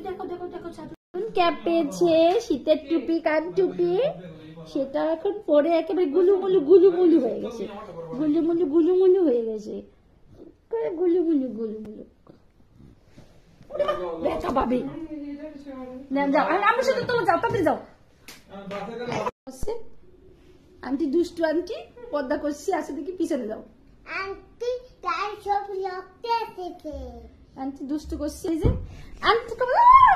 দেখো দেখো দেখো ছাতু ক্যাপ পেয়েছে, শীতের টুপি, কান টুপি, সেটা এখন পরে একেবারে গুলুমুলু গুলুমুলু হয়ে গেছে, গুলুমুলু গুলুমুলু হয়ে গেছে, গুলুমুলু গুলুমুলু। ব্যথা পাবে না, যাও আমার সাথে, তোমরা যাও, তাড়াতাড়ি যাও। আন্টি দুষ্টু আন্টি পর্দা করছি, আসে দেখি পিছনে যাও। আন্টি তার সব লক্ষ্যে থেকে আন্টি দুষ্টু করছি, এই যে আন্টি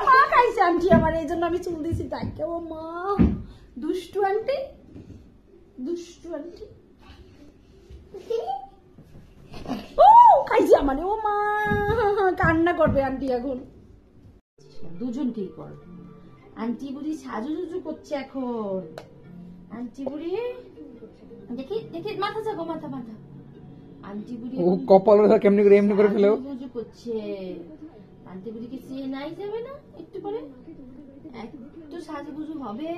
মা খাইছে আন্টি আমার, এই জন্য আমি চুল দিয়েছি তাকে। ও মা দুষ্টু আন্টি, দুষ্টু আন্টি ও খাইছে আমার, ও মা কান্না করবে আন্টি এখন। দুজনকেই কর, আন্টি বুড়ি সাজুজুজু করছে এখন। আন্টি বুড়ি দেখি দেখি, মাথা যাবো, মাথা মাথা। আন্টি বুড়ি ও কপাল কেমনি করে এমনি করে ফেলো সাজুগুজু করছে। আন্টি বুড়ি কি চেয়ে নাই যাবে না একটু পরে? একটু সাজুগুজু হবে,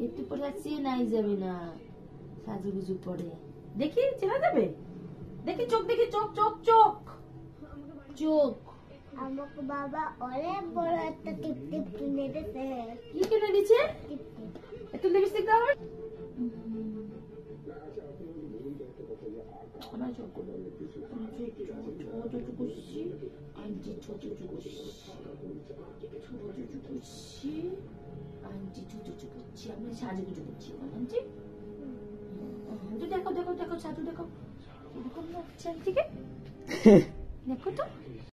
একটু পরে আর চেয়ে নাই যাবে না, সাজুগুজু পরে দেখি চেনা যাবে। দেখি চোখ, দেখি চোখ, চোখ চোখ চোখ। আমাকে বাবা অনেক বড় একটা টিপ টিপ কিনে দিয়েছে। কি কিনে দিচ্ছে? একটু লিপস্টিক দাও। দেখো দেখো দেখো ছাতু দেখো, দেখো তো।